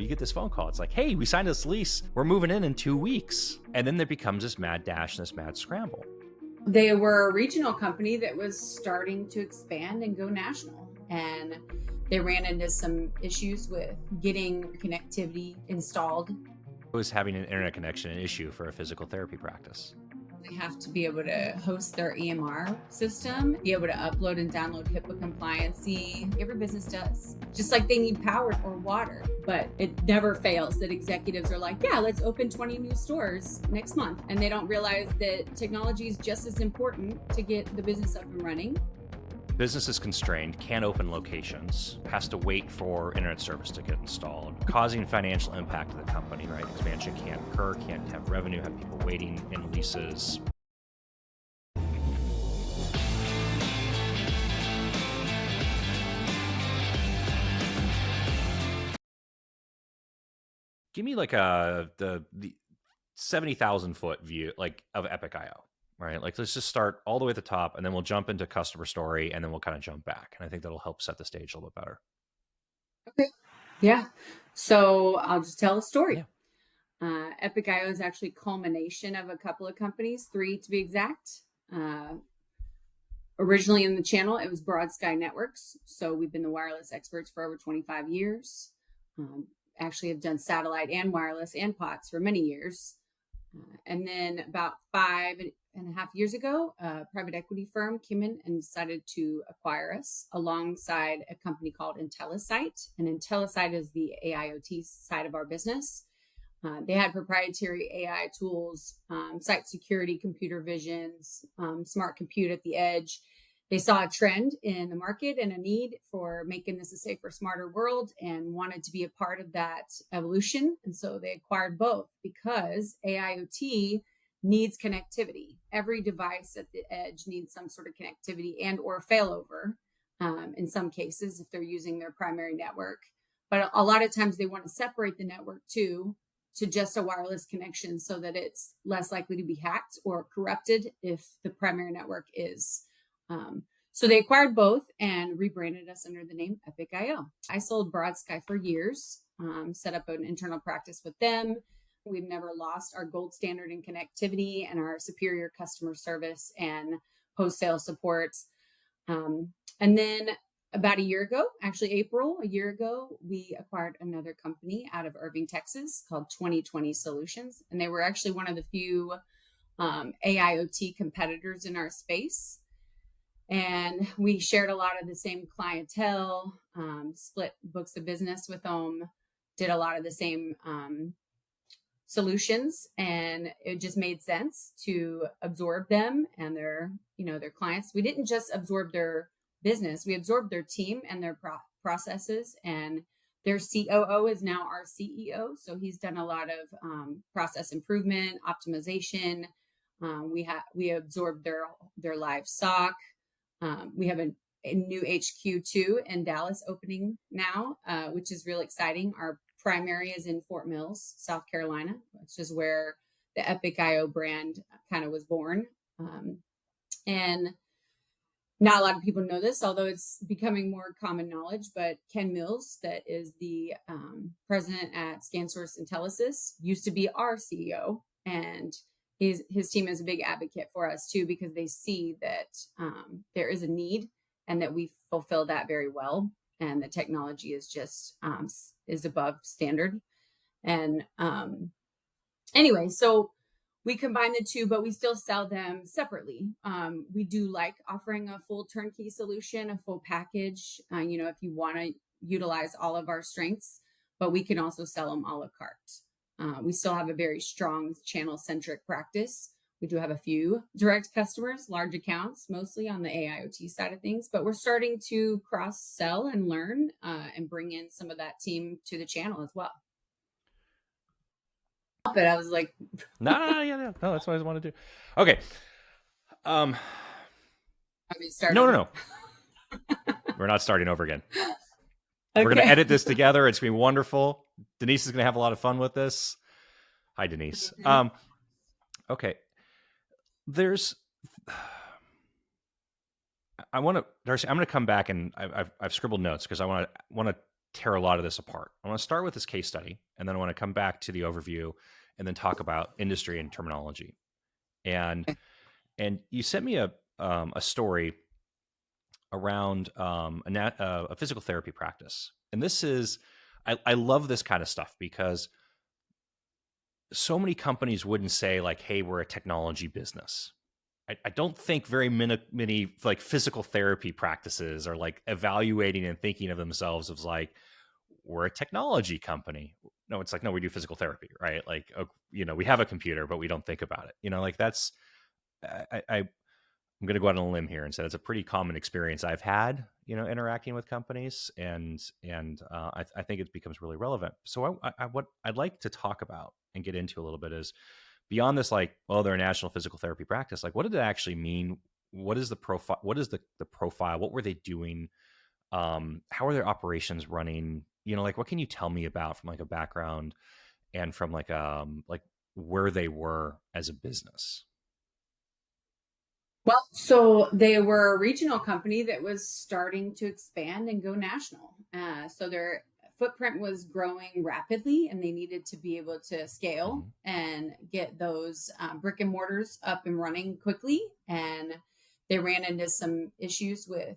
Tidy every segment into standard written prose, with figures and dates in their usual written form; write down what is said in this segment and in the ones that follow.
get this phone call. It's like, hey, we signed this lease. We're moving in 2 weeks. And then there becomes this mad dash and this mad scramble. They were a regional company that was starting to expand and go national. And they ran into some issues with getting connectivity installed. Was having an internet connection an issue for a physical therapy practice? They have to be able to host their EMR system, be able to upload and download HIPAA compliancy. Every business does. Just like they need power or water, but it never fails that executives are like, yeah, let's open 20 new stores next month. And they don't realize that technology is just as important to get the business up and running. Business is constrained, can't open locations, has to wait for internet service to get installed, causing financial impact to the company, right? Expansion can't occur, can't have revenue, have people waiting in leases. Give me like the 70,000 foot view like of Epic IO. Right. Like, let's just start all the way at the top and then we'll jump into customer story and then we'll kind of jump back. And I think that'll help set the stage a little bit better. Okay. Yeah. So I'll just tell a story. Yeah. Epic IO is actually culmination of a couple of companies, 3 to be exact. Originally in the channel, it was Broad Sky Networks. So we've been the wireless experts for over 25 years. Actually have done satellite and wireless and POTS for many years. And then about 5.5 years ago, a private equity firm came in and decided to acquire us alongside a company called IntelliSite. And IntelliSite is the AIoT side of our business. They had proprietary AI tools, site security, computer visions, smart compute at the edge. They saw a trend in the market and a need for making this a safer, smarter world and wanted to be a part of that evolution. And so they acquired both because AIoT needs connectivity. Every device at the edge needs some sort of connectivity and or failover in some cases if they're using their primary network. But a lot of times they want to separate the network too to just a wireless connection so that it's less likely to be hacked or corrupted if the primary network is. So they acquired both and rebranded us under the name Epic IO. I sold Broad Sky for years, set up an internal practice with them. We've never lost our gold standard in connectivity and our superior customer service and post-sale support. And then about a year ago, actually April, a year ago, we acquired another company out of Irving, Texas called 2020 Solutions. And they were actually one of the few AIoT competitors in our space. And we shared a lot of the same clientele, split books of business with them, did a lot of the same solutions, and it just made sense to absorb them and their clients. We didn't just absorb their business, we absorbed their team and their processes, and their COO is now our CEO. So he's done a lot of process improvement, optimization. We absorbed their live SOC. We have a new HQ too in Dallas opening now, which is really exciting. Our primary is in Fort Mills, South Carolina, which is where the Epic IO brand kind of was born. And not a lot of people know this, although it's becoming more common knowledge, but Ken Mills, that is the president at ScanSource Intellisys, used to be our CEO. And his team is a big advocate for us too, because they see that there is a need and that we fulfill that very well. And the technology is just is above standard. And anyway, so we combine the two, but we still sell them separately. We do like offering a full turnkey solution, a full package, if you want to utilize all of our strengths, but we can also sell them a la carte. We still have a very strong channel-centric practice. We do have a few direct customers, large accounts, mostly on the AIoT side of things, but we're starting to cross-sell and learn and bring in some of that team to the channel as well. But I was like... No, that's what I want to do. Okay. No. We're not starting over again. Okay. We're going to edit this together. It's going to be wonderful. Denise is going to have a lot of fun with this. Hi, Denise. Mm-hmm. Okay. I want to, Darcy, I'm going to come back and I've scribbled notes because I want to tear a lot of this apart. I want to start with this case study, and then I want to come back to the overview, and then talk about industry and terminology. And you sent me a story around a physical therapy practice, and this is I love this kind of stuff because so many companies wouldn't say like, "Hey, we're a technology business." I don't think very many like physical therapy practices are like evaluating and thinking of themselves as like, we're a technology company. No, it's like, no, we do physical therapy, right? Like, we have a computer, but we don't think about it. Like that's, I'm going to go out on a limb here and say it's a pretty common experience I've had, interacting with companies, and I think it becomes really relevant. So what I'd like to talk about and get into a little bit is beyond this, like, well, they're a national physical therapy practice. Like, what did it actually mean? What is the profile? What is the profile? What were they doing? How are their operations running? Like, what can you tell me about from like a background and from like where they were as a business? Well, so they were a regional company that was starting to expand and go national. So their footprint was growing rapidly, and they needed to be able to scale Mm-hmm. and get those brick and mortars up and running quickly. And they ran into some issues with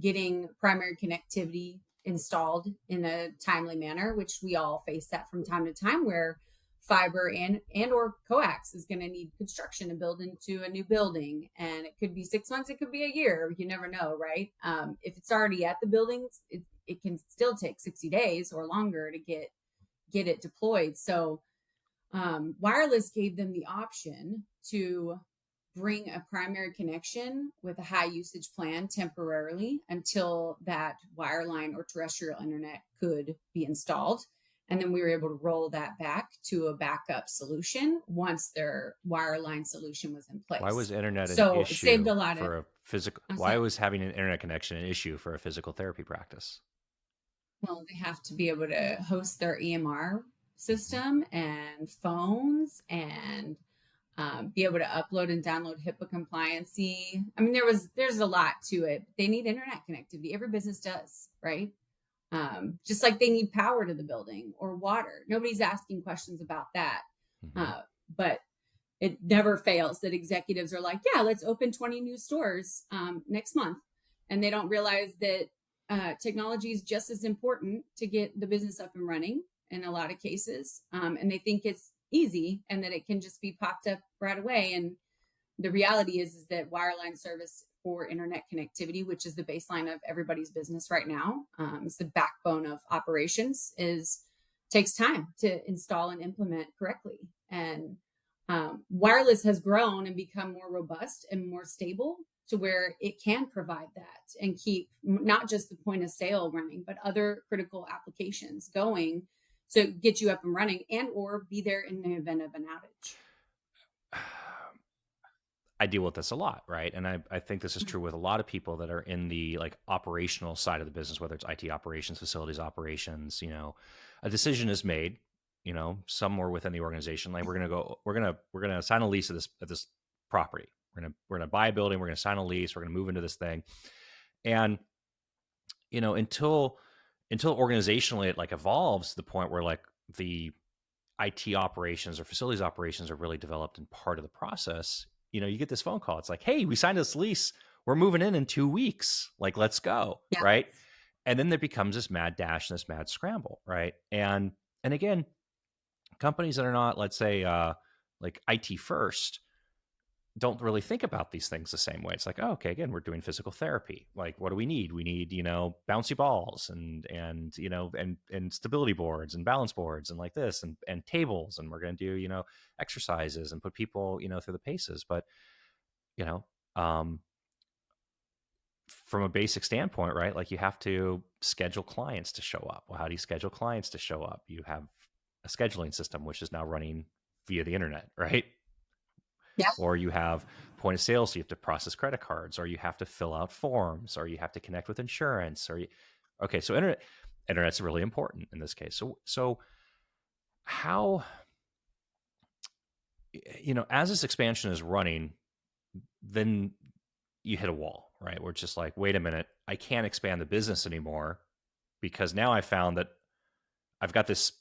getting primary connectivity installed in a timely manner, which we all face that from time to time, where fiber and or coax is going to need construction to build into a new building, and it could be 6 months, it could be a year, you never know, right? If it's already at the buildings, it can still take 60 days or longer to get it deployed. So wireless gave them the option to bring a primary connection with a high usage plan temporarily until that wireline or terrestrial internet could be installed. And then we were able to roll that back to a backup solution once their wireline solution was in Why place. was internet an So it saved issue a lot of, for a physical? I'm Why sorry. was having an internet connection an issue for a physical therapy practice? Well, they have to be able to host their EMR Mm-hmm. system and phones, and be able to upload and download HIPAA compliancy. I mean, there's a lot to it. They need internet connectivity. Every business does, right? Just like they need power to the building or water. Nobody's asking questions about that. Mm-hmm. But it never fails that executives are like, yeah, let's open 20 new stores next month. And they don't realize that technology is just as important to get the business up and running in a lot of cases. And they think it's easy and that it can just be popped up right away. And the reality is that wireline service for internet connectivity, which is the baseline of everybody's business right now, it's the backbone of operations, is takes time to install and implement correctly. And wireless has grown and become more robust and more stable to where it can provide that and keep not just the point of sale running, but other critical applications going to get you up and running and or be there in the event of an outage. I deal with this a lot, right? And I think this is true with a lot of people that are in the like operational side of the business, whether it's IT operations, facilities operations. A decision is made, somewhere within the organization. Like we're gonna sign a lease of this property. We're gonna buy a building. We're gonna sign a lease. We're gonna move into this thing, and until organizationally it like evolves to the point where like the IT operations or facilities operations are really developed and part of the process, you get this phone call. It's like, hey, we signed this lease. We're moving in 2 weeks. Like, let's go. Yeah. Right. And then there becomes this mad dash and this mad scramble. Right. And again, companies that are not, let's say, like IT first, don't really think about these things the same way. It's like, oh, okay, again, we're doing physical therapy. Like, what do we need? We need, bouncy balls and stability boards and balance boards and like this and tables. And we're going to do, exercises and put people, through the paces. But, you know, um, from a basic standpoint, right? Like you have to schedule clients to show up. Well, how do you schedule clients to show up? You have a scheduling system, which is now running via the internet, right? Yeah. Or you have point of sale, so you have to process credit cards, or you have to fill out forms, or you have to connect with insurance, okay, so internet's really important in this case. So how, as this expansion is running, then you hit a wall, right? Where it's just like, wait a minute, I can't expand the business anymore because now I found that I've got this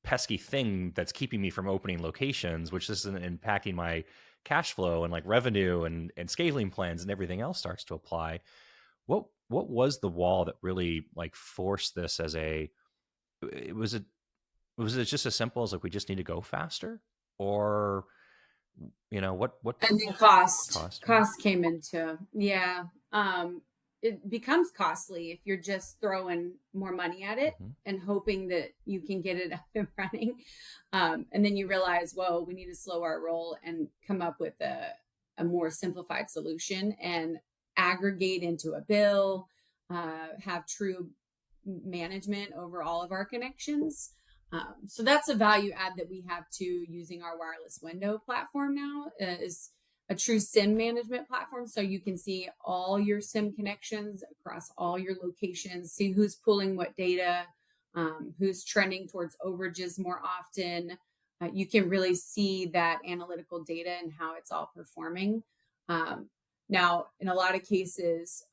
pesky thing that's keeping me from opening locations, which isn't impacting my cash flow and like revenue and scaling plans and everything else starts to apply. What was the wall that really like forced this as a it was it just as simple as like we just need to go faster, or what And then cost cost? cost came into, yeah. It becomes costly if you're just throwing more money at it Mm-hmm. and hoping that you can get it up and running. And then you realize, whoa, we need to slow our roll and come up with a more simplified solution and aggregate into a bill, have true management over all of our connections. So that's a value add that we have to using our wireless window platform now, is a true SIM management platform. So you can see all your SIM connections across all your locations, see who's pulling what data, who's trending towards overages more often. You can really see that analytical data and how it's all performing. Now, in a lot of cases,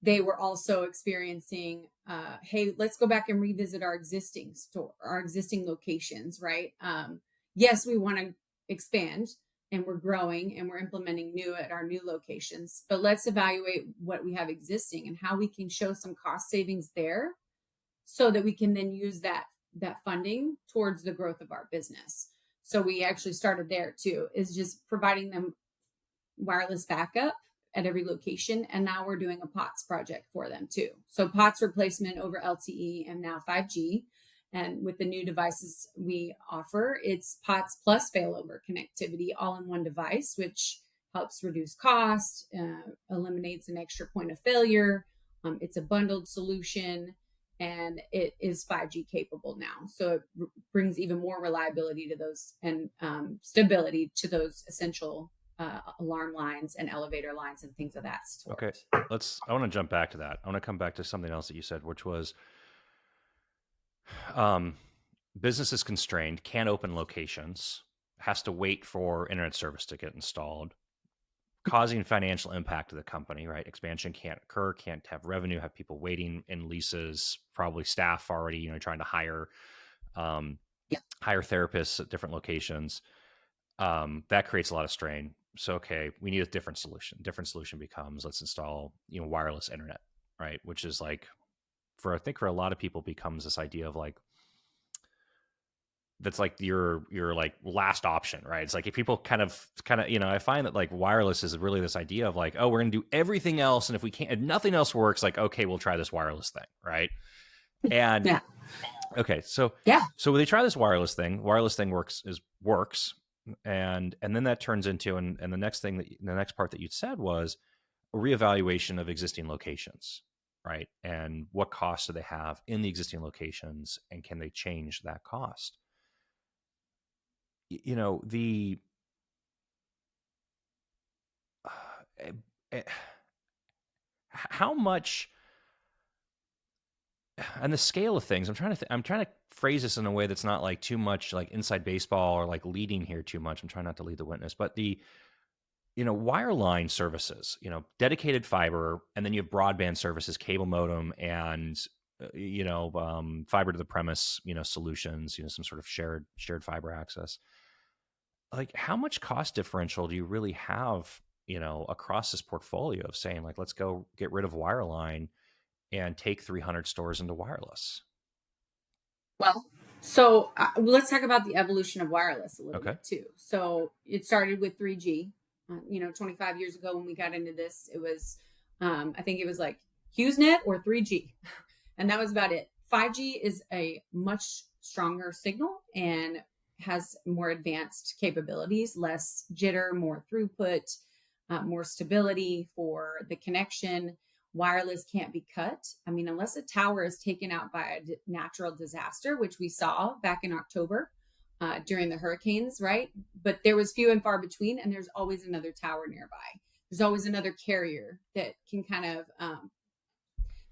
they were also experiencing, hey, let's go back and revisit our existing store, our existing locations, right? Yes, we want to expand and we're growing and we're implementing new at our new locations, but let's evaluate what we have existing and how we can show some cost savings there so that we can then use that funding towards the growth of our business. So we actually started there too, is just providing them wireless backup at every location. And now we're doing a POTS project for them too. So POTS replacement over LTE and now 5G. And with the new devices we offer, it's POTS plus failover connectivity all in one device, which helps reduce cost, eliminates an extra point of failure. It's a bundled solution and it is 5G capable now. So it brings even more reliability to those and stability to those essential alarm lines and elevator lines and things of that sort. Okay, I want to jump back to that. I want to come back to something else that you said, which was business is constrained, can't open locations, has to wait for internet service to get installed, causing financial impact to the company, right? Expansion can't occur, can't have revenue, have people waiting in leases, probably staff already, trying to hire hire therapists at different locations. That creates a lot of strain. So, okay, we need a different solution. Different solution becomes let's install, wireless internet, right? Which is like, I think for a lot of people becomes this idea of like, that's like your like last option, right? It's like if people kind of, I find that like wireless is really this idea of like, oh, we're going to do everything else. And if nothing else works, like, okay, we'll try this wireless thing. Right. And Yeah. okay. So when they try this wireless thing works. And then that turns into, and the next part that you said was a reevaluation of existing locations, right? And what costs do they have in the existing locations, and can they change that cost? The how much and the scale of things. I'm trying to phrase this in a way that's not like too much like inside baseball or like leading here too much. I'm trying not to lead the witness, but the wireline services, dedicated fiber, and then you have broadband services, cable modem, and fiber to the premise, solutions, some sort of shared fiber access. Like, how much cost differential do you really have, across this portfolio of saying like, let's go get rid of wireline and take 300 stores into wireless? Well, so let's talk about the evolution of wireless a little Okay. bit too. So it started with 3G. 25 years ago when we got into this, it was, I think it was like HughesNet or 3G, and that was about it. 5G is a much stronger signal and has more advanced capabilities, less jitter, more throughput, more stability for the connection. Wireless can't be cut. I mean, unless a tower is taken out by a natural disaster, which we saw back in October during the hurricanes, right? But there was few and far between, and there's always another tower nearby. There's always another carrier that can kind of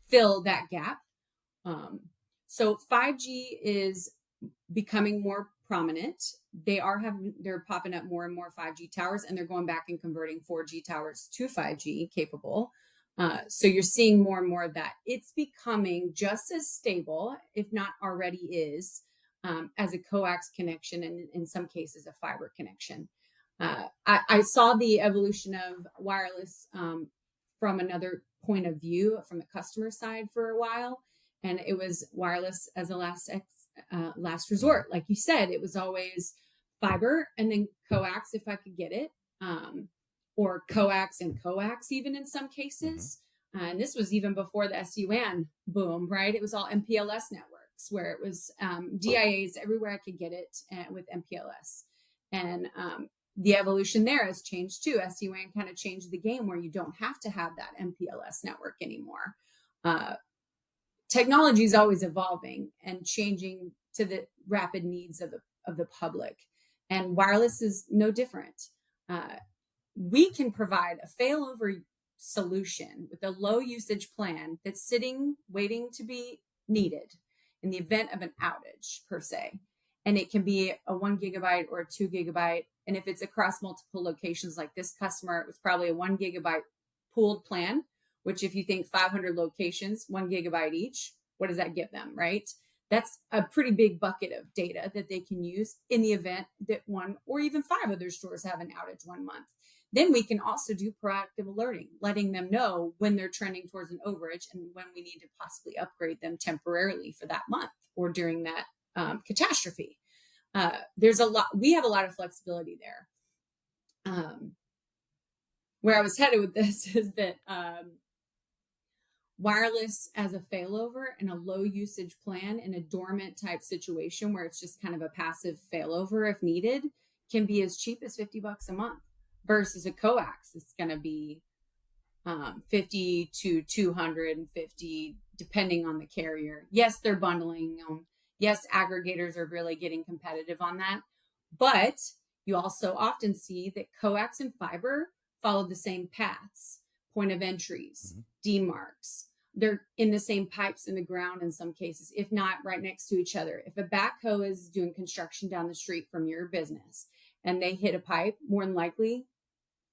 fill that gap. So 5G is becoming more prominent. They're popping up more and more 5G towers, and they're going back and converting 4G towers to 5G capable. So you're seeing more and more of that. It's becoming just as stable, if not already is, as a coax connection, and in some cases a fiber connection. I saw the evolution of wireless from another point of view, from the customer side for a while, and it was wireless as a last resort. Like you said, it was always fiber and then coax if I could get it, or coax and coax even in some cases. And this was even before the SD-WAN boom, right? It was all MPLS networks where it was DIAs everywhere I could get it with MPLS. And the evolution there has changed too. SD-WAN kind of changed the game where you don't have to have that MPLS network anymore. Technology is always evolving and changing to the rapid needs of the public, and wireless is no different. We can provide a failover solution with a low usage plan that's sitting waiting to be needed in the event of an outage per se, and it can be a 1 gigabyte or a 2 gigabyte, and if it's across multiple locations like this customer, it was probably a 1 gigabyte pooled plan, which if you think 500 locations, 1 gigabyte each, what does that give them, right? That's a pretty big bucket of data that they can use in the event that 1 or even 5 of their stores have an outage 1 month. Then we can also do proactive alerting, letting them know when they're trending towards an overage and when we need to possibly upgrade them temporarily for that month or during that catastrophe. There's a lot, we have a lot of flexibility there. Where I was headed with this is that wireless as a failover and a low usage plan in a dormant type situation where it's just kind of a passive failover if needed can be as cheap as $50 a month, versus a coax. It's going to be 50 to 250 depending on the carrier. Yes, they're bundling them. Yes, aggregators are really getting competitive on that. But you also often see that coax and fiber follow the same paths, point of entries, demarcs. They're in the same pipes in the ground in some cases, if not right next to each other. If a backhoe is doing construction down the street from your business and they hit a pipe, more than likely,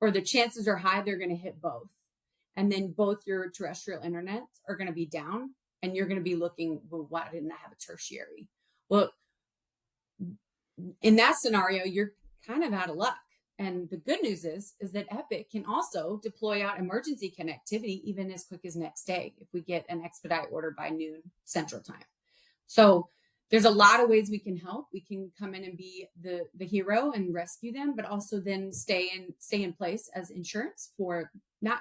or the chances are high, they're going to hit both. And then both your terrestrial internet are going to be down, and you're going to be looking, well, why didn't I have a tertiary? Well, in that scenario, you're kind of out of luck. And the good news is that Epic can also deploy out emergency connectivity even as quick as next day if we get an expedite order by noon Central Time. So there's a lot of ways we can help. We can come in and be the hero and rescue them, but also then stay in place as insurance for not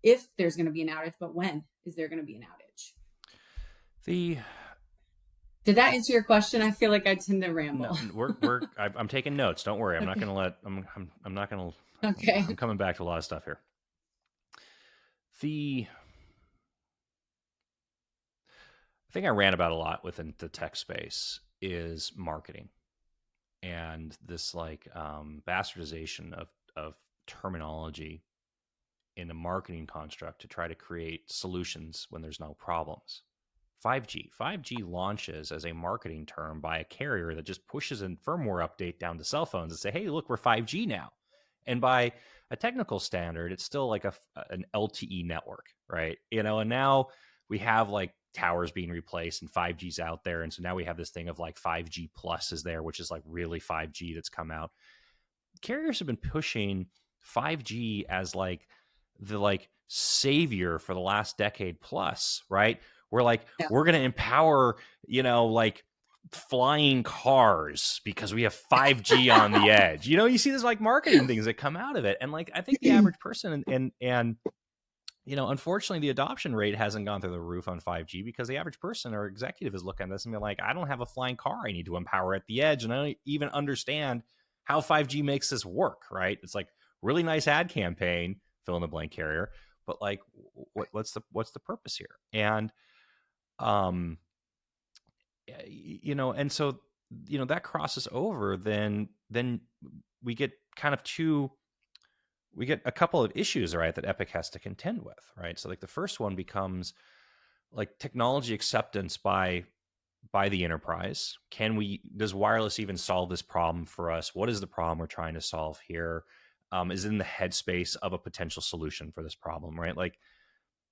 if there's going to be an outage, but when is there going to be an outage. Did that answer your question? I feel like I tend to ramble. No, I'm taking notes. Don't worry. I'm not going to let. I'm not going to. Okay. I'm coming back to a lot of stuff here. The thing I ran about a lot within the tech space is marketing, and this like bastardization of terminology in a marketing construct to try to create solutions when there's no problems. 5G launches as a marketing term by a carrier that just pushes a firmware update down to cell phones and say, hey, look, we're 5G now. And by a technical standard, it's still like an LTE network, right? And now we have like towers being replaced and 5G's out there. And so now we have this thing of like 5G plus is there, which is like really 5G that's come out. Carriers have been pushing 5G as like the like savior for the last decade plus, right? We're like, we're going to empower, like flying cars because we have 5G on the edge. You see this like marketing things that come out of it. And like, I think the average person and unfortunately the adoption rate hasn't gone through the roof on 5G because the average person or executive is looking at this and be like, I don't have a flying car I need to empower at the edge. And I don't even understand how 5G makes this work, right? It's like really nice ad campaign, fill in the blank carrier, but like, what's the purpose here? And and so, that crosses over, then we get a couple of issues, right, that Epic has to contend with, right? So like the first one becomes like technology acceptance by the enterprise. Does wireless even solve this problem for us? What is the problem we're trying to solve here? Is in the headspace of a potential solution for this problem, right? Like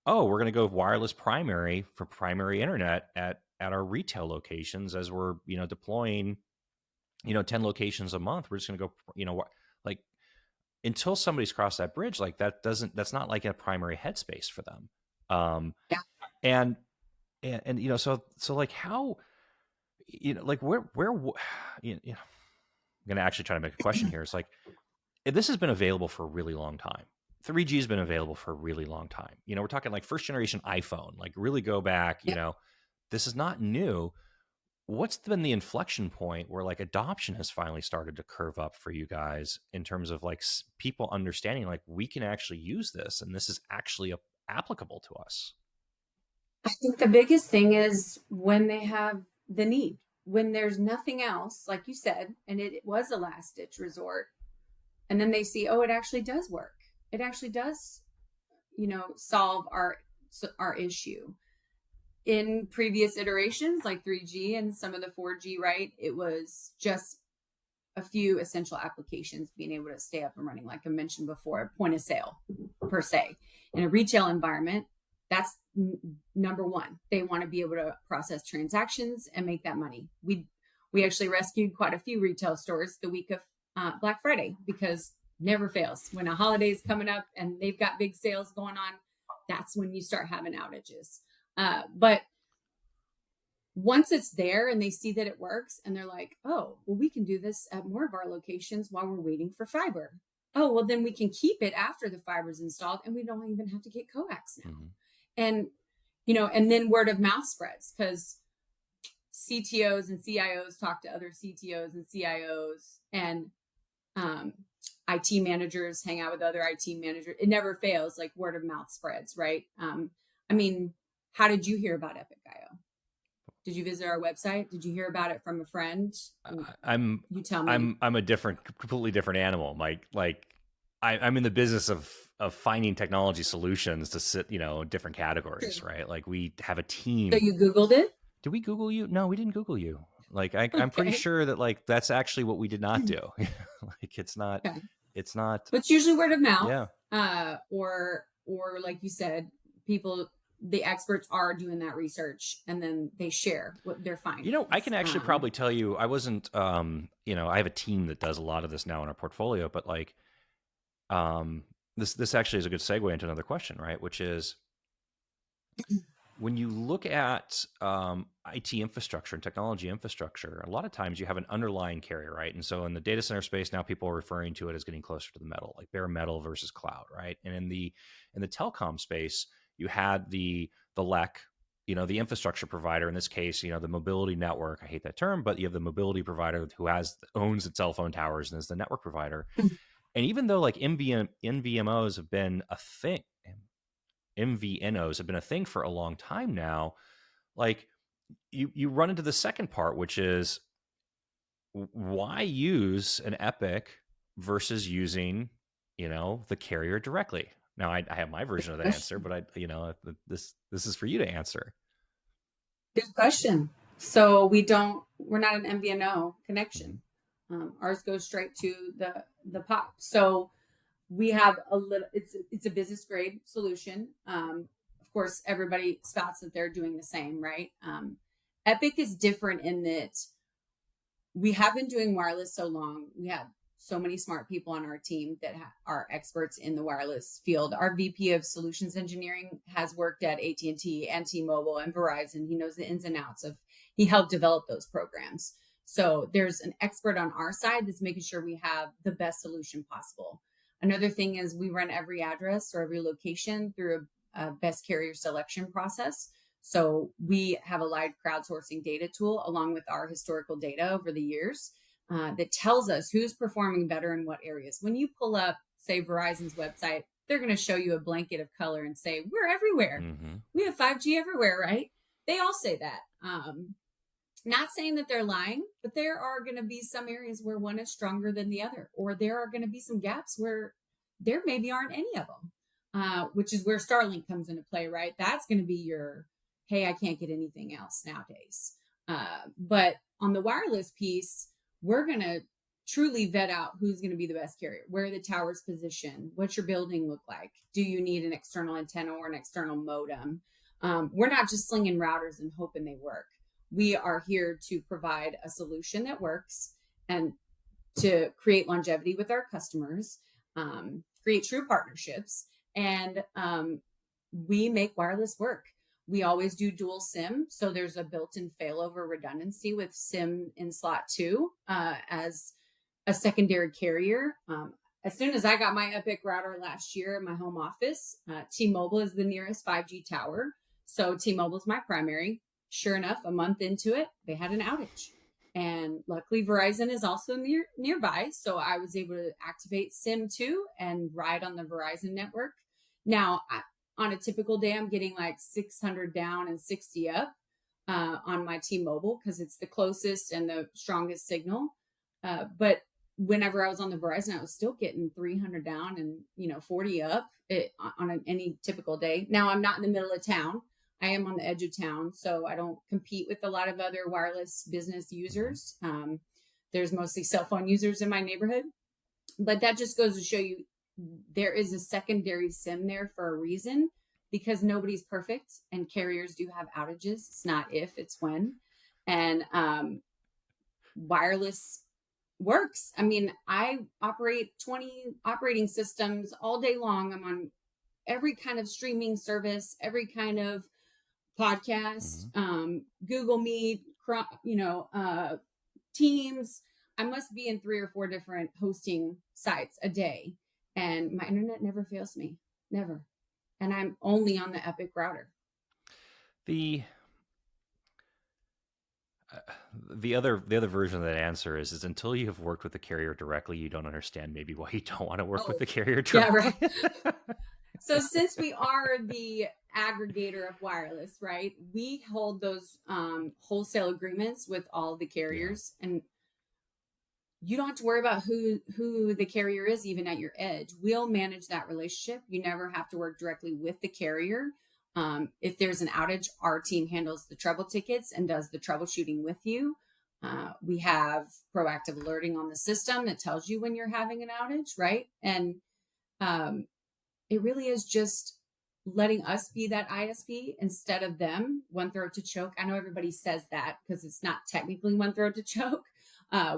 oh, we're going to go wireless primary for primary internet at our retail locations as we're, deploying, 10 locations a month. We're just going to go, like until somebody's crossed that bridge, like that's not like a primary headspace for them. Yeah. And, so like how, like where, I'm going to actually try to make a question here. It's like, this has been available for a really long time. 3G has been available for a really long time. We're talking like first generation iPhone, like really go back, this is not new. What's been the inflection point where like adoption has finally started to curve up for you guys in terms of like people understanding like we can actually use this and this is actually applicable to us? I think the biggest thing is when they have the need, when there's nothing else, like you said, and it was a last ditch resort. And then they see, oh, it actually does work. It actually does, solve our issue. In previous iterations, like 3G and some of the 4G, right? It was just a few essential applications being able to stay up and running, like I mentioned before, point of sale per se. In a retail environment, that's number one. They want to be able to process transactions and make that money. We actually rescued quite a few retail stores the week of Black Friday because never fails. When a holiday is coming up and they've got big sales going on, that's when you start having outages. But once it's there and they see that it works and they're like, oh, well, we can do this at more of our locations while we're waiting for fiber. Oh, well, then we can keep it after the fiber's installed and we don't even have to get coax now. Mm-hmm. And, and then word of mouth spreads because CTOs and CIOs talk to other CTOs and CIOs and IT managers hang out with other IT managers. It never fails, like word of mouth spreads, right? How did you hear about Epic.io? Did you visit our website? Did you hear about it from a friend? You tell me. I'm a completely different animal. I'm in the business of finding technology solutions to sit, in different categories, right? Like we have a team. So you Googled it? Did we Google you? No, we didn't Google you. Like I'm pretty sure that like that's actually what we did not do. Like it's not. But it's usually word of mouth. Yeah. Or like you said, the experts are doing that research and then they share what they're finding. I can actually probably tell you, I wasn't, I have a team that does a lot of this now in our portfolio, but like, this actually is a good segue into another question, right? Which is when you look at IT infrastructure and technology infrastructure, a lot of times you have an underlying carrier, right? And so in the data center space, now people are referring to it as getting closer to the metal, like bare metal versus cloud, right? And in the telecom space, you had the LEC, the infrastructure provider, in this case, the mobility network. I hate that term, but you have the mobility provider who owns the cell phone towers and is the network provider. And even though like NVMOs have been a thing, MVNOs have been a thing for a long time now, like you run into the second part, which is why use an Epic versus using, the carrier directly? Now I have my version of the answer, but this is for you to answer. Good question. So we're not an MVNO connection. Ours goes straight to the POP. So we have it's a business grade solution. Of course, everybody spouts that they're doing the same, right? Epic is different in that we have been doing wireless so long. We have so many smart people on our team that are experts in the wireless field. Our VP of Solutions Engineering has worked at AT&T and T-Mobile and Verizon. He knows the ins and outs he helped develop those programs. So there's an expert on our side that's making sure we have the best solution possible. Another thing is we run every address or every location through a best carrier selection process. So we have a live crowdsourcing data tool along with our historical data over the years that tells us who's performing better in what areas. When you pull up, say, Verizon's website, they're going to show you a blanket of color and say, we're everywhere. Mm-hmm. We have 5G everywhere, right? They all say that. Not saying that they're lying, but there are going to be some areas where one is stronger than the other, or there are going to be some gaps where there maybe aren't any of them, which is where Starlink comes into play, right? That's going to be your, hey, I can't get anything else nowadays. But on the wireless piece, we're going to truly vet out who's going to be the best carrier, where the tower's positioned, what's your building look like, do you need an external antenna or an external modem. We're not just slinging routers and hoping they work. We are here to provide a solution that works and to create longevity with our customers, create true partnerships, and we make wireless work. We always do dual SIM, so there's a built-in failover redundancy with SIM in slot 2 as a secondary carrier. As soon as I got my Epic router last year in my home office, T-Mobile is the nearest 5G tower. So T-Mobile is my primary. Sure enough, a month into it, they had an outage. And luckily, Verizon is also nearby. So I was able to activate SIM 2 and ride on the Verizon network. Now, on a typical day, I'm getting like 600 down and 60 up on my T-Mobile because it's the closest and the strongest signal. But whenever I was on the Verizon, I was still getting 300 down and 40 up on any typical day. Now I'm not in the middle of town. I am on the edge of town, so I don't compete with a lot of other wireless business users. There's mostly cell phone users in my neighborhood, but that just goes to show you there is a secondary SIM there for a reason, because nobody's perfect and carriers do have outages. It's not if, it's when. And wireless works. I mean, I operate 20 operating systems all day long. I'm on every kind of streaming service, every kind of podcast, Google Meet, Teams. I must be in 3 or 4 different hosting sites a day, and my internet never fails me, never. And I'm only on the Epic router. The other version of that answer is until you have worked with the carrier directly, you don't understand maybe why you don't want to work with the carrier directly. Yeah, right. So since we are the aggregator of wireless, right, we hold those wholesale agreements with all the carriers, and you don't have to worry about who the carrier is even at your edge. We'll manage that relationship. You never have to work directly with the carrier. If there's an outage, our team handles the trouble tickets and does the troubleshooting with you. We have proactive alerting on the system that tells you when you're having an outage, right? And it really is just letting us be that ISP instead of them. One throat to choke. I know everybody says that because it's not technically one throat to choke.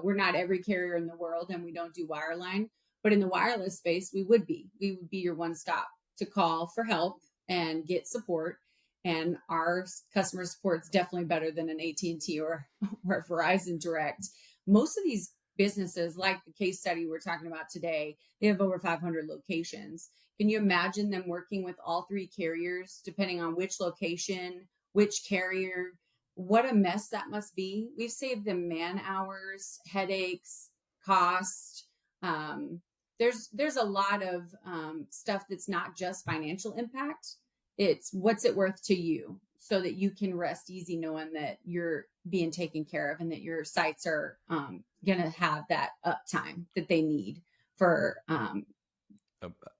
We're not every carrier in the world, and we don't do wireline. But in the wireless space, we would be. We would be your one stop to call for help and get support. And our customer support is definitely better than an AT&T or a Verizon Direct. Most of these businesses, like the case study we're talking about today, they have over 500 locations. Can you imagine them working with all 3 carriers, depending on which location, which carrier? What a mess that must be. We've saved them man hours, headaches, cost. There's a lot of stuff that's not just financial impact. It's what's it worth to you, so that you can rest easy knowing that you're being taken care of and that your sites are going to have that uptime that they need for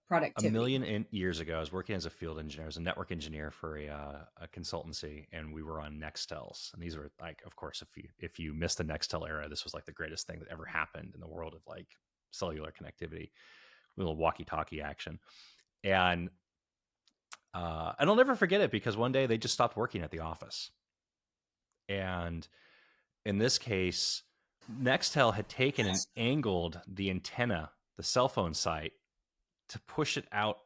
productivity. A million years ago, I was working as a field engineer, as a network engineer for a consultancy, and we were on Nextels. And these were like, of course, if you missed the Nextel era, this was like the greatest thing that ever happened in the world of like cellular connectivity, little walkie-talkie action. And I'll never forget it, because one day they just stopped working at the office. And in this case, Nextel had taken and angled the antenna, the cell phone site, to push it out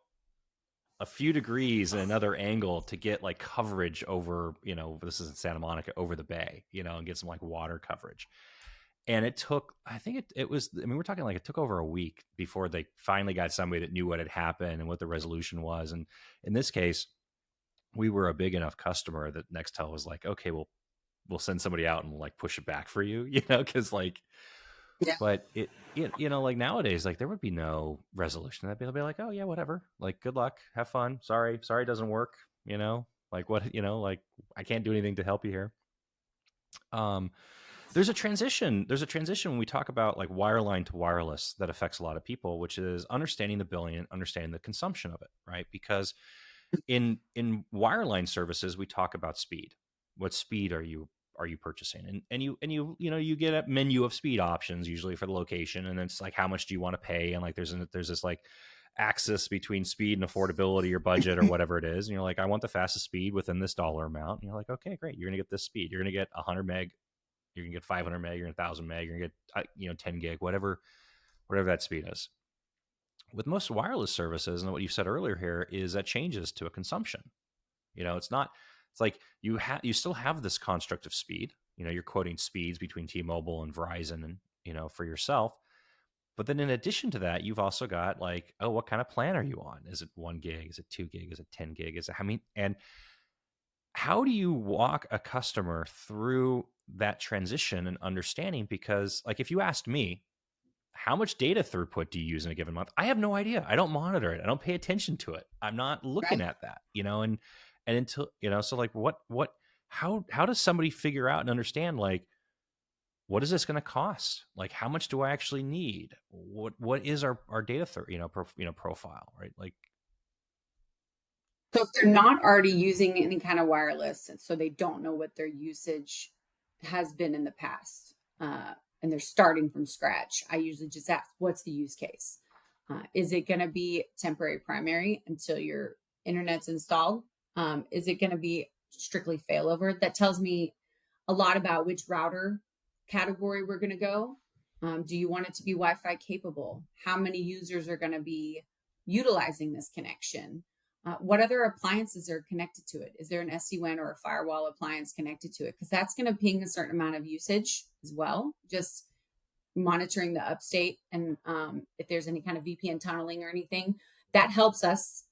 a few degrees in another angle to get like coverage over, this is in Santa Monica, over the bay, and get some like water coverage. And it took, I think it was, we're talking like it took over a week before they finally got somebody that knew what had happened and what the resolution was. And in this case, we were a big enough customer that Nextel was like, okay, we'll send somebody out and we'll like push it back for you, because like, yeah. But it like nowadays, like there would be no resolution. They'll be like, oh yeah, whatever. Like, good luck, have fun. Sorry, it doesn't work. Like what, like I can't do anything to help you here. There's a transition when we talk about like wireline to wireless that affects a lot of people, which is understanding the billing and understanding the consumption of it, right? Because in wireline services, we talk about speed. What speed are you are you purchasing? You get a menu of speed options usually for the location, and it's like how much do you want to pay, and like there's this like axis between speed and affordability or budget or whatever it is, and you're like, I want the fastest speed within this dollar amount, and you're like, okay, great, you're gonna get this speed, you're gonna get 100 meg, you're gonna get 500 meg, you're gonna get 1,000 meg, you're gonna get 10 gig, whatever that speed is. With most wireless services, and what you said earlier here, is that changes to a consumption. It's not, it's like you still have this construct of speed. You're quoting speeds between T-Mobile and Verizon, and for yourself. But then in addition to that, you've also got like, oh, what kind of plan are you on? Is it 1 gig? Is it 2 gig? Is it 10 gig? And how do you walk a customer through that transition and understanding? Because like, if you asked me, how much data throughput do you use in a given month? I have no idea. I don't monitor it. I don't pay attention to it. I'm not looking Right. at that, and until, so like how does somebody figure out and understand, like, what is this going to cost? Like, how much do I actually need? What is our data, profile, right? Like, So if they're not already using any kind of wireless, and so they don't know what their usage has been in the past, and they're starting from scratch, I usually just ask, what's the use case? Is it going to be temporary primary until your internet's installed? Is it going to be strictly failover? That tells me a lot about which router category we're going to go. Do you want it to be Wi-Fi capable? How many users are going to be utilizing this connection? What other appliances are connected to it? Is there an SD-WAN or a firewall appliance connected to it? Because that's going to ping a certain amount of usage as well. Just monitoring the upstate, and if there's any kind of VPN tunneling or anything, that helps us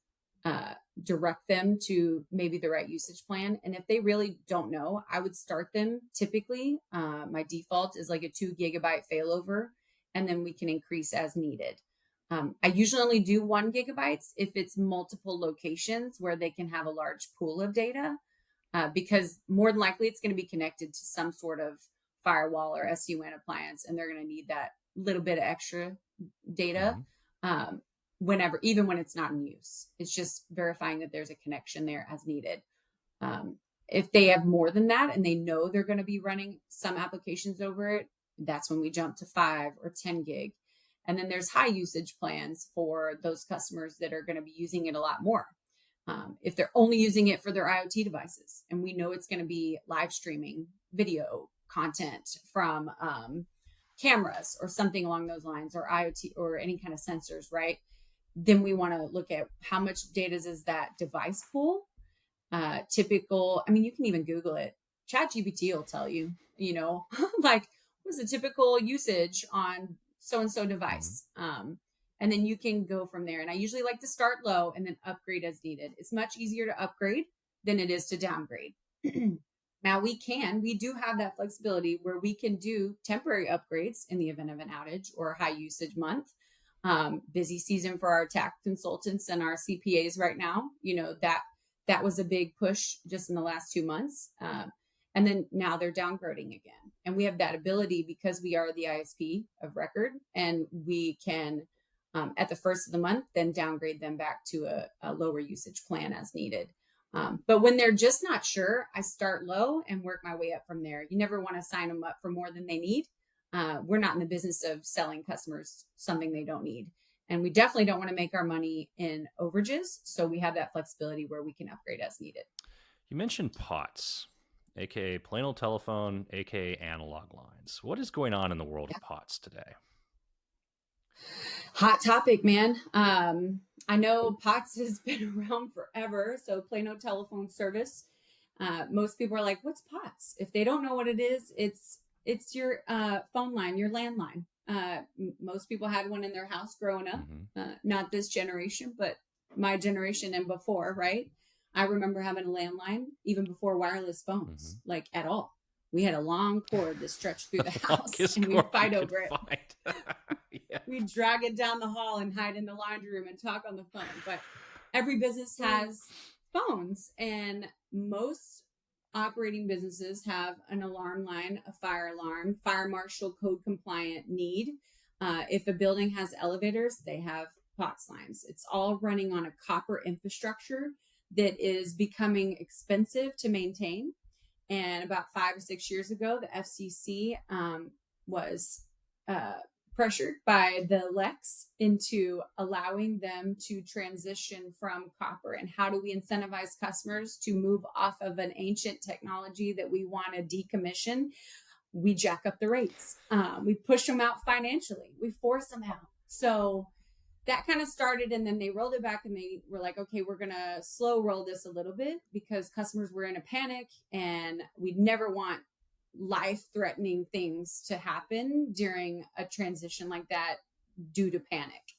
direct them to maybe the right usage plan. And if they really don't know, I would start them typically. My default is like a 2 gigabyte failover, and then we can increase as needed. I usually only do 1 gigabytes if it's multiple locations where they can have a large pool of data, because more than likely it's going to be connected to some sort of firewall or SD-WAN appliance, and they're going to need that little bit of extra data whenever, even when it's not in use. It's just verifying that there's a connection there as needed. If they have more than that and they know they're going to be running some applications over it, that's when we jump to 5 or 10 gig. And then there's high usage plans for those customers that are going to be using it a lot more. If they're only using it for their IoT devices, and we know it's going to be live streaming video content from cameras or something along those lines, or IoT or any kind of sensors, right? Then we want to look at how much data is that device pool. Typical, I mean, you can even Google it. ChatGPT will tell you, like, what's the typical usage on so-and-so device? And then you can go from there. And I usually like to start low and then upgrade as needed. It's much easier to upgrade than it is to downgrade. Now we do have that flexibility where we can do temporary upgrades in the event of an outage or a high usage month. Busy season for our tax consultants and our CPAs right now. That was a big push just in the last 2 months. And then now they're downgrading again. And we have that ability because we are the ISP of record, and we can, at the first of the month, then downgrade them back to a lower usage plan as needed. But when they're just not sure, I start low and work my way up from there. You never want to sign them up for more than they need. We're not in the business of selling customers something they don't need. And we definitely don't want to make our money in overages. So we have that flexibility where we can upgrade as needed. You mentioned POTS, aka plain old telephone, aka analog lines. What is going on in the world of POTS today? Hot topic, man. I know POTS has been around forever. So plain old telephone service. Most people are like, what's POTS? If they don't know what it is, it's your phone line, your landline. Most people had one in their house growing up. Not this generation, but my generation and before, right? I remember having a landline even before wireless phones, like at all. We had a long cord that stretched through the house, and we'd fight over it. Yeah. We'd drag it down the hall and hide in the laundry room and talk on the phone. But every business has phones, and most operating businesses have an alarm line, a fire alarm, fire marshal code compliant need. If a building has elevators, they have POTS lines. It's all running on a copper infrastructure that is becoming expensive to maintain. And about 5 or 6 years ago, the FCC was uh, pressured by the Lex into allowing them to transition from copper. And how do we incentivize customers to move off of an ancient technology that we want to decommission? We jack up the rates. We push them out financially. We force them out. So that kind of started, and then they rolled it back and they were like, okay, we're going to slow roll this a little bit because customers were in a panic and we'd never want life threatening things to happen during a transition like that due to panic.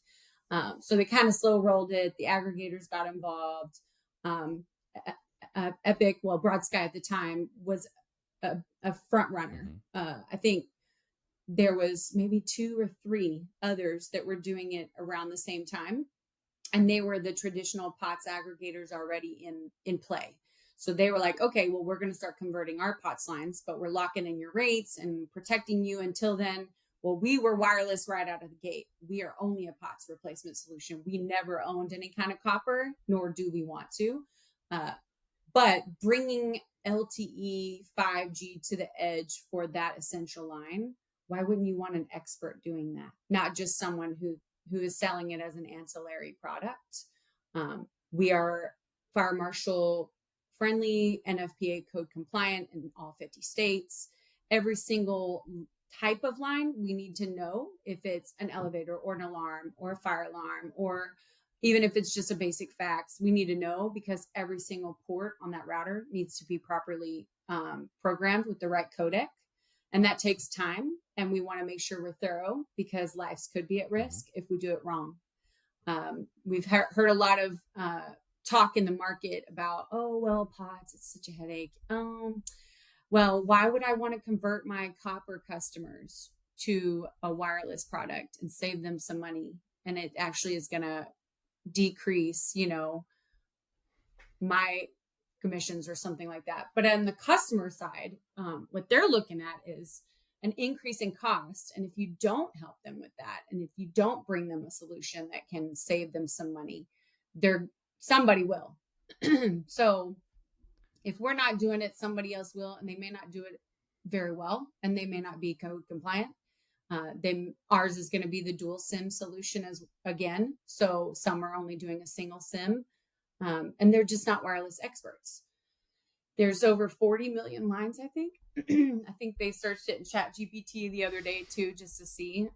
So they kind of slow rolled it. The aggregators got involved. Epic, well, Broad Sky at the time was a front runner. I think there was maybe 2 or 3 others that were doing it around the same time, and they were the traditional POTS aggregators already in play. So they were like, okay, well, we're going to start converting our POTS lines, but we're locking in your rates and protecting you until then. Well, we were wireless right out of the gate. We are only a POTS replacement solution. We never owned any kind of copper, nor do we want to. But bringing LTE 5G to the edge for that essential line, why wouldn't you want an expert doing that? Not just someone who is selling it as an ancillary product. We are fire marshal friendly, NFPA code compliant in all 50 states. Every single type of line, we need to know if it's an elevator or an alarm or a fire alarm, or even if it's just a basic fax, we need to know, because every single port on that router needs to be properly programmed with the right codec. And that takes time. And we want to make sure we're thorough because lives could be at risk if we do it wrong. We've heard a lot of talk in the market about, oh, well, POTS, it's such a headache. Well, why would I want to convert my copper customers to a wireless product and save them some money? And it actually is going to decrease, my commissions or something like that. But on the customer side, what they're looking at is an increase in cost. And if you don't help them with that, and if you don't bring them a solution that can save them some money, somebody will. So if we're not doing it, somebody else will, and they may not do it very well, and they may not be code compliant. Ours is going to be the dual SIM solution again. So some are only doing a single SIM, and they're just not wireless experts. There's over 40 million lines, I think. I think they searched it in ChatGPT the other day too, just to see.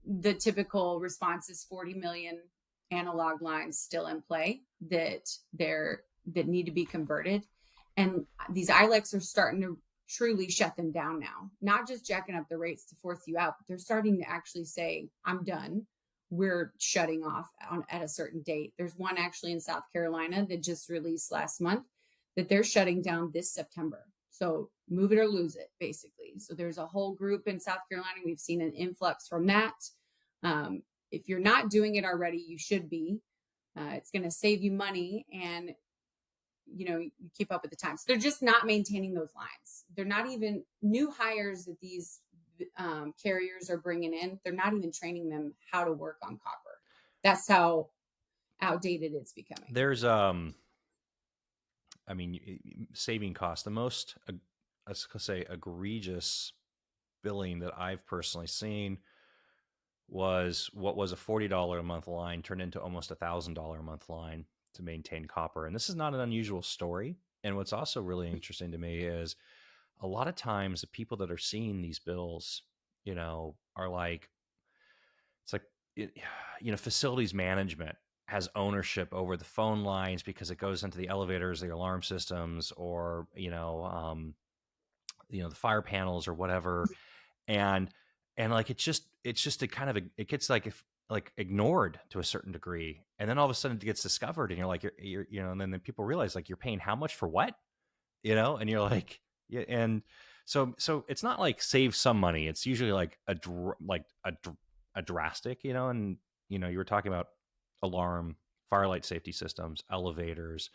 The typical response is 40 million analog lines still in play that need to be converted. And these ILECs are starting to truly shut them down now, not just jacking up the rates to force you out, but they're starting to actually say, I'm done. We're shutting off at a certain date. There's one actually in South Carolina that just released last month that they're shutting down this September. So move it or lose it, basically. So there's a whole group in South Carolina. We've seen an influx from that. If you're not doing it already, you should be. It's going to save you money, and you keep up with the times. They're just not maintaining those lines. They're not even new hires that these carriers are bringing in. They're not even training them how to work on copper. That's how outdated it's becoming. There's saving costs. The most, let's say, egregious billing that I've personally seen was what was a $40 a month line turned into almost $1,000 a month line to maintain copper. And this is not an unusual story. And what's also really interesting to me is a lot of times the people that are seeing these bills, are like, it's like, facilities management has ownership over the phone lines because it goes into the elevators, the alarm systems, or, the fire panels or whatever. And like, it's just it gets like ignored to a certain degree. And then all of a sudden it gets discovered, and you're like, and then people realize, like, you're paying how much for what, and you're like, yeah. And so it's not like save some money. It's usually like a drastic, and, you were talking about alarm, firelight safety systems, elevators.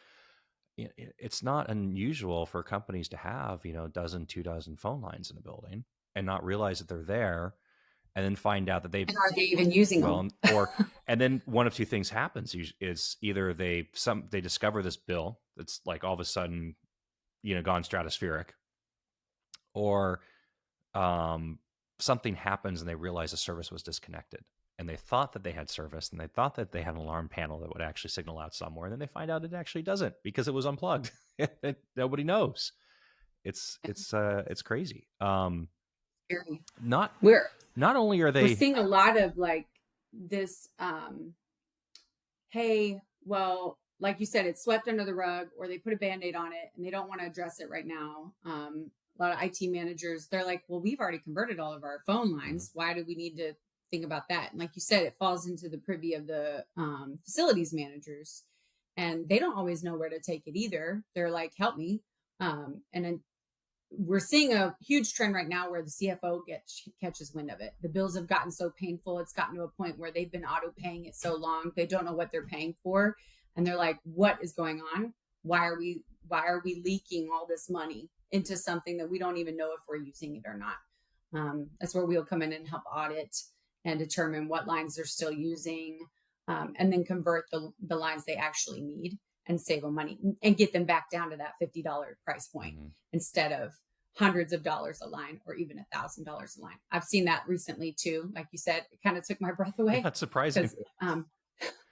It's not unusual for companies to have, a dozen, 2 dozen phone lines in a building and not realize that they're there, and then find out that and are they even using them? And then one of two things happens is either they discover this bill that's like all of a sudden gone stratospheric, or um, something happens and they realize the service was disconnected, and they thought that they had service and they thought that they had an alarm panel that would actually signal out somewhere, and then they find out it actually doesn't because it was unplugged. Nobody knows. It's crazy. Scary. Not We're not only are we're they seeing a lot of like this hey, well, like you said, it's swept under the rug, or they put a band-aid on it and they don't want to address it right now. A lot of IT managers, they're like, well, we've already converted all of our phone Mhm. lines. Why do we need to think about that? And like you said, it falls into the privy of the facilities managers, and they don't always know where to take it either. They're like, help me. And then we're seeing a huge trend right now where the CFO catches wind of it. The bills have gotten so painful. It's gotten to a point where they've been auto paying it so long. They don't know what they're paying for. And they're like, what is going on? Why are we leaking all this money into something that we don't even know if we're using it or not? That's where we'll come in and help audit and determine what lines they're still using, and then convert the lines they actually need and save them money and get them back down to that $50 price point Mhm. instead of hundreds of dollars a line or even $1,000 a line. I've seen that recently too. Like you said, it kind of took my breath Yeah, away it's surprising. because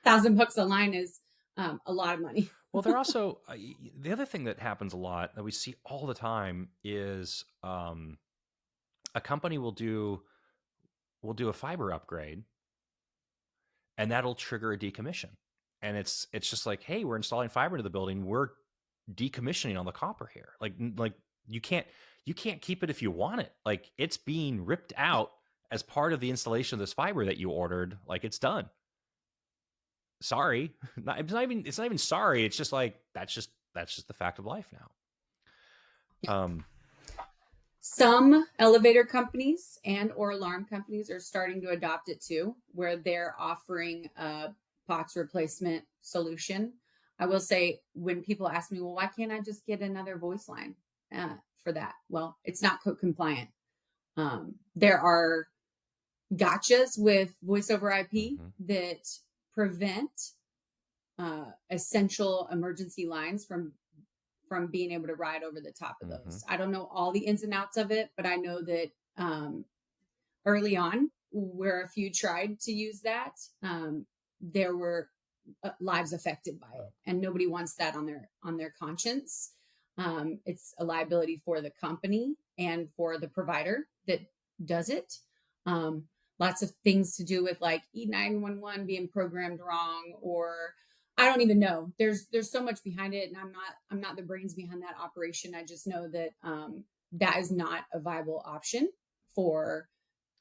$1,000 a line is a lot of money. Well, they're also the other thing that happens a lot that we see all the time is a company will do a fiber upgrade, and that'll trigger a decommission. And it's just like, hey, we're installing fiber into the building. We're decommissioning on the copper here. Like you can't you can't keep it if you want it. Like it's being ripped out as part of the installation of this fiber that you ordered. Like it's done. Sorry, it's not even sorry. It's just like that's just the fact of life now. Um, Some elevator companies and or alarm companies are starting to adopt it too, where they're offering a POTS replacement solution. I will say when people ask me, well, why can't I just get another voice line for that? Well, it's not code compliant. There are gotchas with voice over IP mhm, that prevent essential emergency lines from being able to ride over the top of mhm. those. I don't know all the ins and outs of it, but I know that early on, where a few tried to use that, there were lives affected by it, and nobody wants that on their conscience. It's a liability for the company and for the provider that does it. Um, Lots of things to do with like E911 being programmed wrong, or I don't even know. There's so much behind it, and I'm not the brains behind that operation. I just know that that is not a viable option for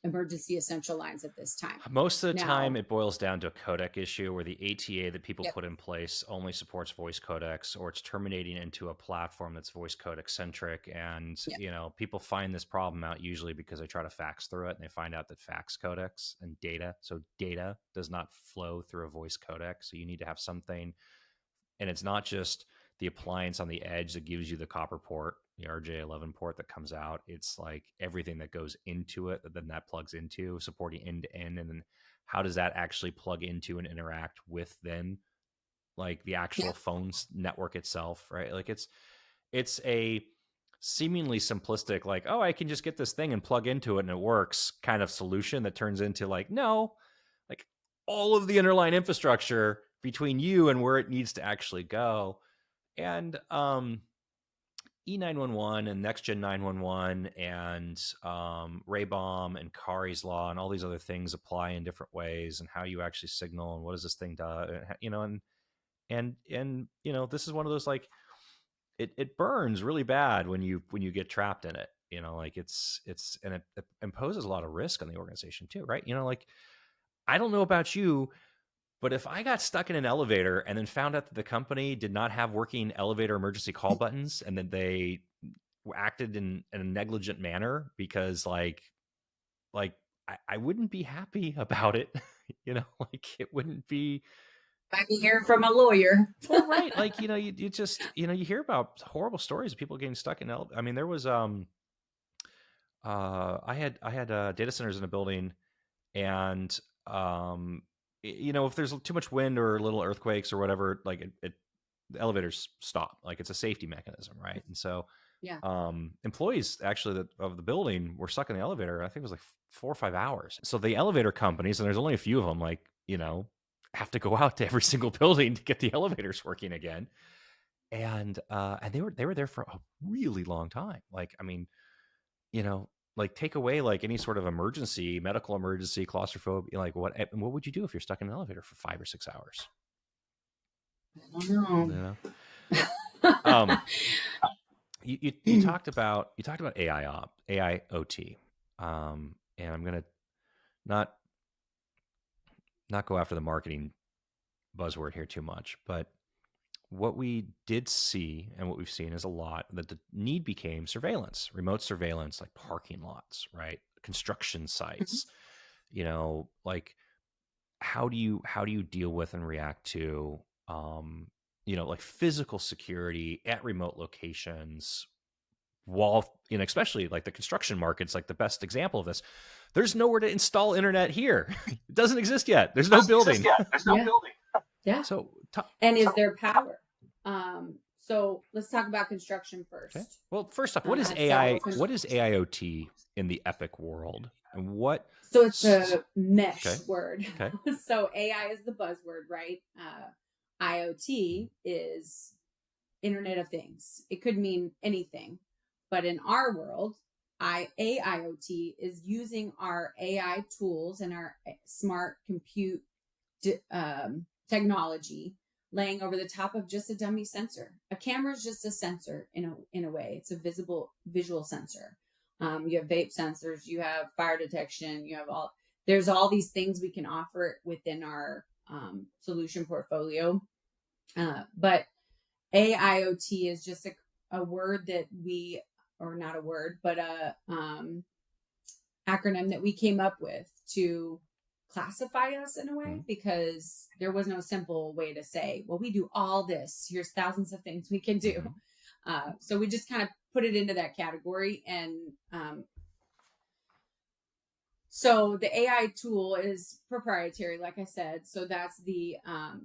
emergency essential lines at this time. Most of the time, Now, it boils down to a codec issue where the ATA that people yep, put in place only supports voice codecs, or it's terminating into a platform that's voice codec centric. And, yep, people find this problem out usually because they try to fax through it and they find out that fax codecs and data does not flow through a voice codec. So you need to have something, and it's not just the appliance on the edge that gives you the copper port, the RJ11 port that comes out. It's like everything that goes into it that then that plugs into, supporting end to end, and then how does that actually plug into and interact with then like the actual yep, phone's network itself, right? Like it's a seemingly simplistic, like, oh, I can just get this thing and plug into it and it works kind of solution that turns into like, no, like all of the underlying infrastructure between you and where it needs to actually go. And E911 and Next Gen 911 and Ray Bomb and Kari's Law and all these other things apply in different ways, and how you actually signal and what does this thing do, and this is one of those like it burns really bad when you get trapped in it. Like it imposes a lot of risk on the organization too, right? Like I don't know about you, but if I got stuck in an elevator and then found out that the company did not have working elevator emergency call buttons, and then they acted in a negligent manner because like I wouldn't be happy about it. Like it wouldn't be. might be hearing from a lawyer. Well, right. Like, you just, you hear about horrible stories of people getting stuck in I mean, there was I had data centers in a building, and if there's too much wind or little earthquakes or whatever, like it the elevators stop. Like it's a safety mechanism, right? And so Yeah. employees actually of the building were stuck in the elevator. I think it was like 4 or 5 hours. So the elevator companies, and there's only a few of them, like, have to go out to every single building to get the elevators working again. And they were there for a really long time. Like, I mean, like take away like any sort of emergency, medical emergency, claustrophobia, like what would you do if you're stuck in an elevator for 5 or 6 hours? I don't know. You talked about AIOT, and I'm gonna not go after the marketing buzzword here too much, but what we did see and what we've seen is a lot that the need became surveillance, remote surveillance, like parking lots, right? Construction sites, like how do you deal with and react to, like physical security at remote locations, while, especially like the construction market's like the best example of this. There's nowhere to install internet here. It doesn't exist yet. There's no building. Building. Yeah. So, and is there power? So let's talk about construction first. Okay. Well, first off, what is AI? What is AIoT in the Epic world, and what? So it's a mesh word. Okay. So AI is the buzzword, right? IoT is Internet of Things. It could mean anything, but in our world, AIoT is using our AI tools and our smart compute technology laying over the top of just a dummy sensor. A camera is just a sensor in a way. It's a visual sensor. You have vape sensors, you have fire detection, there's all these things we can offer within our solution portfolio. But AIoT is just a word that not a word, but a acronym that we came up with to classify us in a way, because there was no simple way to say, well, we do all this. Here's thousands of things we can do. So we just kind of put it into that category. And so the AI tool is proprietary, like I said. So that's the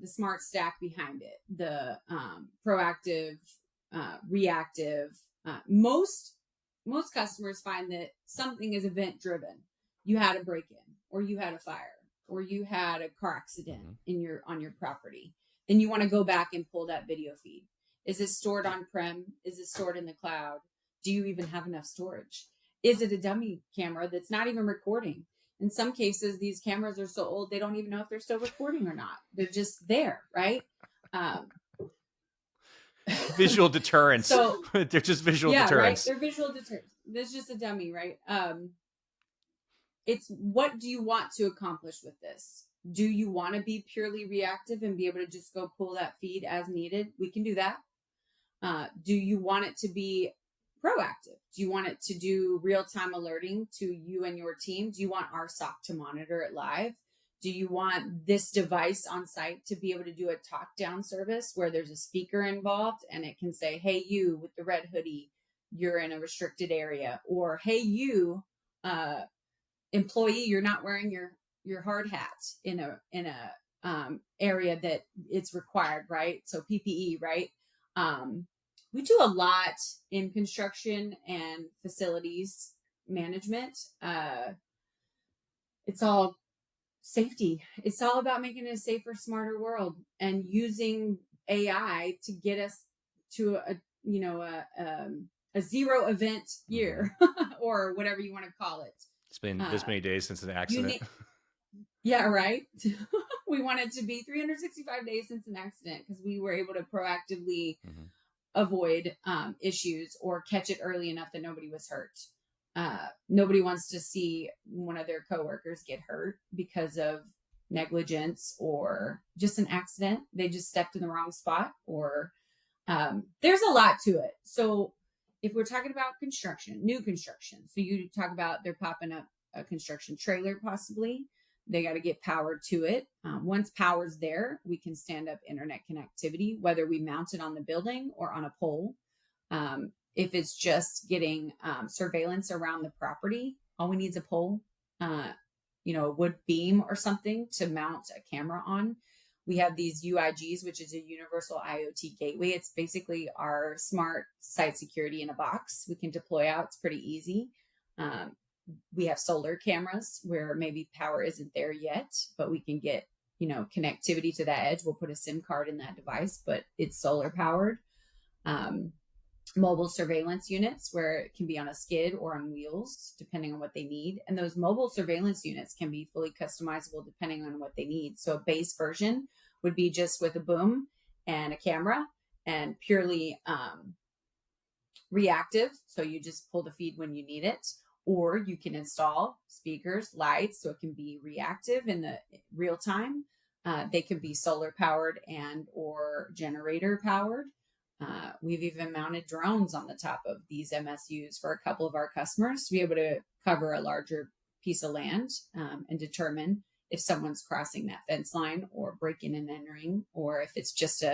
smart stack behind it, the proactive, reactive. Most customers find that something is event driven. You had a break-in, or you had a fire, or you had a car accident on your property. Then you want to go back and pull that video feed. Is it stored on-prem? Is it stored in the cloud? Do you even have enough storage? Is it a dummy camera that's not even recording? In some cases, these cameras are so old, they don't even know if they're still recording or not. They're just there, right? Visual deterrence. So they're just visual deterrence. Right? They're visual deterrence. There's just a dummy, right? It's what do you want to accomplish with this? Do you want to be purely reactive and be able to just go pull that feed as needed? We can do that. Do you want it to be proactive? Do you want it to do real-time alerting to you and your team? Do you want our SOC to monitor it live? Do you want this device on site to be able to do a talk-down service where there's a speaker involved and it can say, hey, you with the red hoodie, you're in a restricted area, or hey, you, employee, you're not wearing your hard hat in a area that it's required, right? So PPE, right? We do a lot in construction and facilities management. It's all safety. It's all about making it a safer, smarter world, and using AI to get us to a zero event year or whatever you want to call it. It's been this many days since an accident. Yeah, right. We want it to be 365 days since an accident, because we were able to proactively avoid issues or catch it early enough that nobody was hurt. Nobody wants to see one of their coworkers get hurt because of negligence or just an accident. They just stepped in the wrong spot, or there's a lot to it. So if we're talking about new construction, so you talk about they're popping up a construction trailer, possibly. They got to get power to it. Once power's there, we can stand up internet connectivity, whether we mount it on the building or on a pole. If it's just getting surveillance around the property, all we need is a pole, a wood beam or something to mount a camera on. We have these UIGs, which is a universal IoT gateway. It's basically our smart site security in a box. We can deploy out. It's pretty easy. Um, we have solar cameras where maybe power isn't there yet, but we can get, connectivity to that edge. We'll put a SIM card in that device, but it's solar powered. Um, Mobile surveillance units where it can be on a skid or on wheels, depending on what they need. And those mobile surveillance units can be fully customizable depending on what they need. So a base version would be just with a boom and a camera and purely reactive. So you just pull the feed when you need it, or you can install speakers, lights, so it can be reactive in the real time. They can be solar powered and or generator powered. We've even mounted drones on the top of these MSUs for a couple of our customers to be able to cover a larger piece of land and determine if someone's crossing that fence line or breaking and entering, or if it's just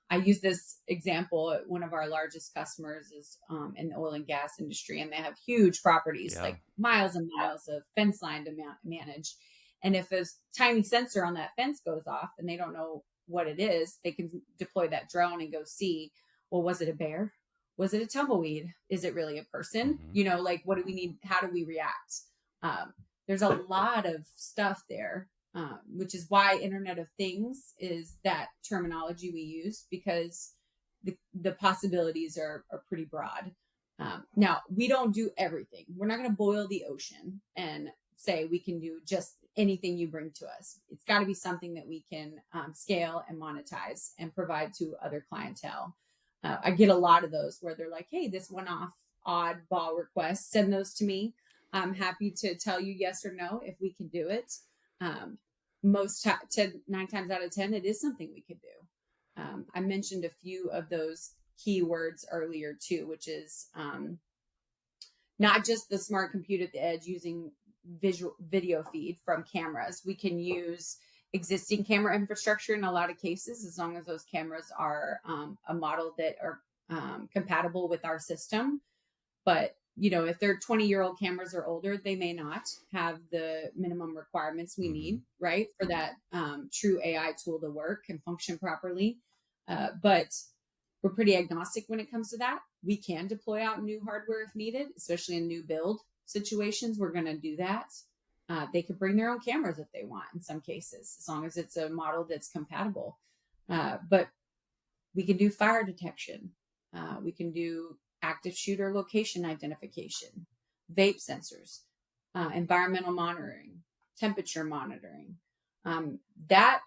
I use this example. One of our largest customers is in the oil and gas industry, and they have huge properties, like miles and miles of fence line to manage. And if a tiny sensor on that fence goes off and they don't know what it is, they can deploy that drone and go see, well, was it a bear? Was it a tumbleweed? Is it really a person? Like, what do we need? How do we react? There's a lot of stuff there, which is why Internet of Things is that terminology we use, because the possibilities are pretty broad. Now, we don't do everything. We're not going to boil the ocean and say we can do just anything you bring to us. It's got to be something that we can scale and monetize and provide to other clientele. I get a lot of those where they're like, hey, this one-off oddball request, send those to me. I'm happy to tell you yes or no if we can do it. 9 times out of 10, it is something we could do. I mentioned a few of those keywords earlier too, which is not just the smart compute at the edge using video feed from cameras. We can use existing camera infrastructure in a lot of cases, as long as those cameras are a model that are compatible with our system. But if they're 20-year-old cameras or older, they may not have the minimum requirements we need, right, for that true AI tool to work and function properly. But we're pretty agnostic when it comes to that. We can deploy out new hardware if needed, especially in new build situations. We're going to do that. They could bring their own cameras if they want in some cases, as long as it's a model that's compatible. But we can do fire detection. We can do active shooter location identification, vape sensors, environmental monitoring, temperature monitoring. That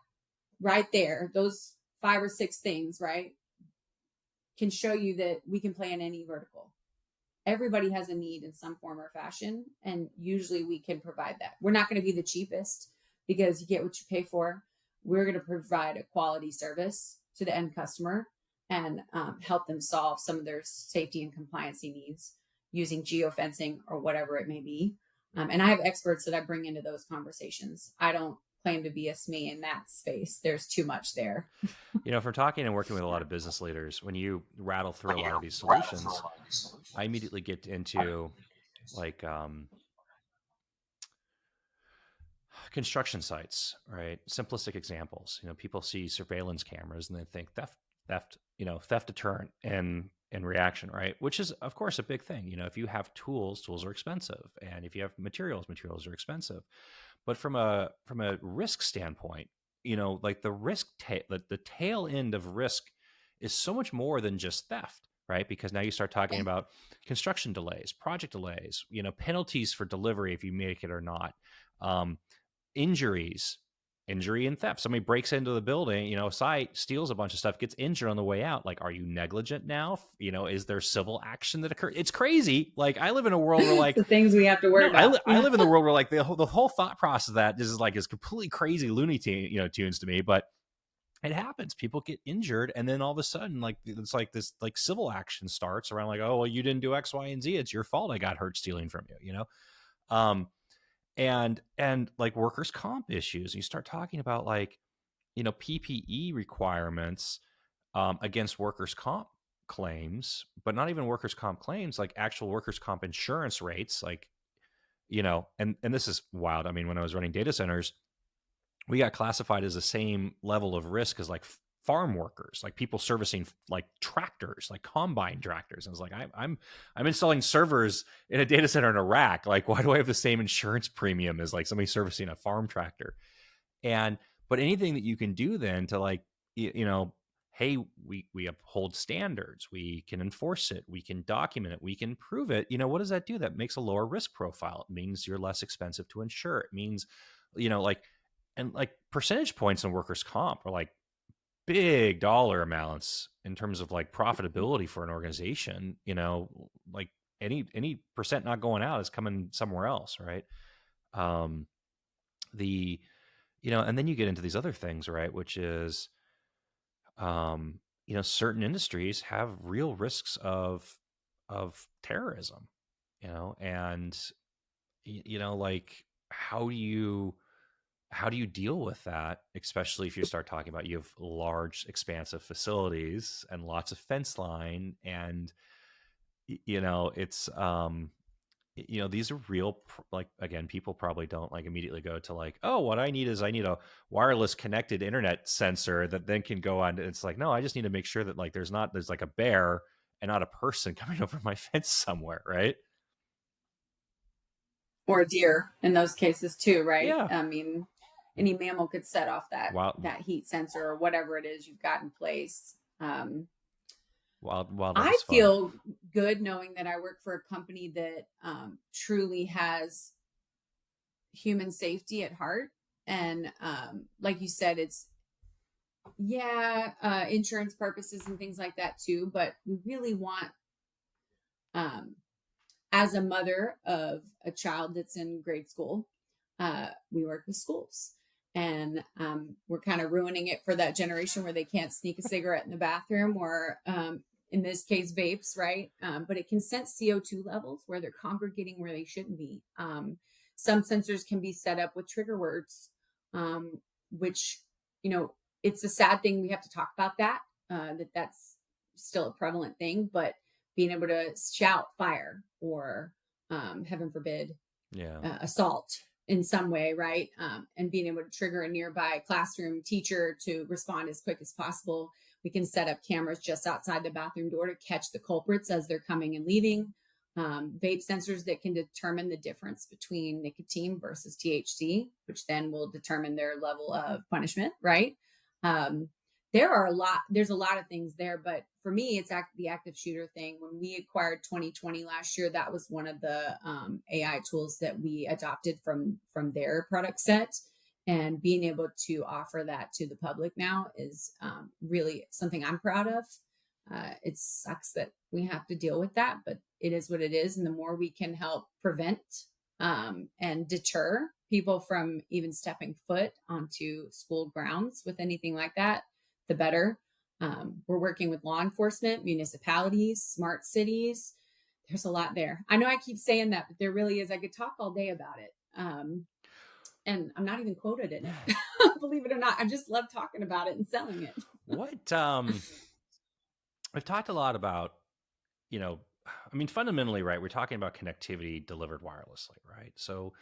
right there, those 5 or 6 things, right, can show you that we can play in any vertical. Everybody has a need in some form or fashion, and usually we can provide that. We're not going to be the cheapest, because you get what you pay for. We're going to provide a quality service to the end customer and help them solve some of their safety and compliancy needs using geofencing or whatever it may be. And I have experts that I bring into those conversations. I don't claim to be a SME in that space. There's too much there. From talking and working with a lot of business leaders, when you rattle through a lot of these solutions, I immediately get into like construction sites, right? Simplistic examples. People see surveillance cameras and they think theft deterrent and reaction, right? Which is, of course, a big thing. If you have tools are expensive, and if you have materials are expensive. But from a risk standpoint, like the risk the tail end of risk is so much more than just theft, right? Because now you start talking about construction delays, project delays, penalties for delivery if you make it or not, injury and theft. Somebody breaks into the building, site, steals a bunch of stuff, gets injured on the way out. Like, are you negligent now? Is there civil action that occurs? It's crazy. Like, I live in a world where like the things we have to worry about. I live in the world where like the whole thought process of that is completely crazy Looney tunes to me, but it happens. People get injured, and then all of a sudden, like, it's like this like civil action starts around like, oh, well, you didn't do X, Y, and Z. It's your fault. I got hurt stealing from you. And like workers' comp issues. You start talking about like, PPE requirements against workers' comp claims, but not even workers' comp claims, like actual workers' comp insurance rates, like, and this is wild. I mean, when I was running data centers, we got classified as the same level of risk as like farm workers, like people servicing like tractors, like combine tractors. And it's like, I'm installing servers in a data center in Iraq. Like, why do I have the same insurance premium as like somebody servicing a farm tractor? And but anything that you can do then to like, you know, hey, we uphold standards, we can enforce it, we can document it, we can prove it. You know, what does that do? That makes a lower risk profile. It means you're less expensive to insure. It means, like, and like percentage points in workers' comp are like big dollar amounts in terms of like profitability for an organization. Like any percent not going out is coming somewhere else, right? Um, the and then you get into these other things, right? Which is, certain industries have real risks of terrorism, and like how do you deal with that, especially if you start talking about you have large, expansive facilities and lots of fence line, and it's these are real, like, again, people probably don't like immediately go to like, oh, what I need a wireless connected internet sensor that then can go on. It's like, no, I just need to make sure that like there's like a bear and not a person coming over my fence somewhere, right? Or deer in those cases too, right? Yeah. I mean, any mammal could set off Wild, that heat sensor or whatever it is you've got in place. wildlife I is fun. feel good knowing that I work for a company that truly has human safety at heart. And like you said, it's, insurance purposes and things like that too. But we really want, um, as a mother of a child that's in grade school, we work with schools. And we're kind of ruining it for that generation where they can't sneak a cigarette in the bathroom or, in this case, vapes, right? But it can sense CO2 levels where they're congregating where they shouldn't be. Some sensors can be set up with trigger words, which, you know, it's a sad thing. We have to talk about that, that's still a prevalent thing, but being able to shout fire or, heaven forbid, Yeah. assault in some way, right? And being able to trigger a nearby classroom teacher to respond as quick as possible. We can set up cameras just outside the bathroom door to catch the culprits as they're coming and leaving. Vape sensors that can determine the difference between nicotine versus THC, which then will determine their level of punishment, right? Um, there's a lot of things there, but for me, it's the active shooter thing. When we acquired 2020 last year, that was one of the AI tools that we adopted from their product set. And being able to offer that to the public now is really something I'm proud of. It sucks that we have to deal with that, but it is what it is. And the more we can help prevent and deter people from even stepping foot onto school grounds with anything like that, the better. We're working with law enforcement, municipalities, smart cities. There's a lot there. I know I keep saying that, but there really is. I could talk all day about it. And I'm not even quoted in it. Believe it or not, I just love talking about it and selling it. What I've talked a lot about, fundamentally, right? We're talking about connectivity delivered wirelessly, right? So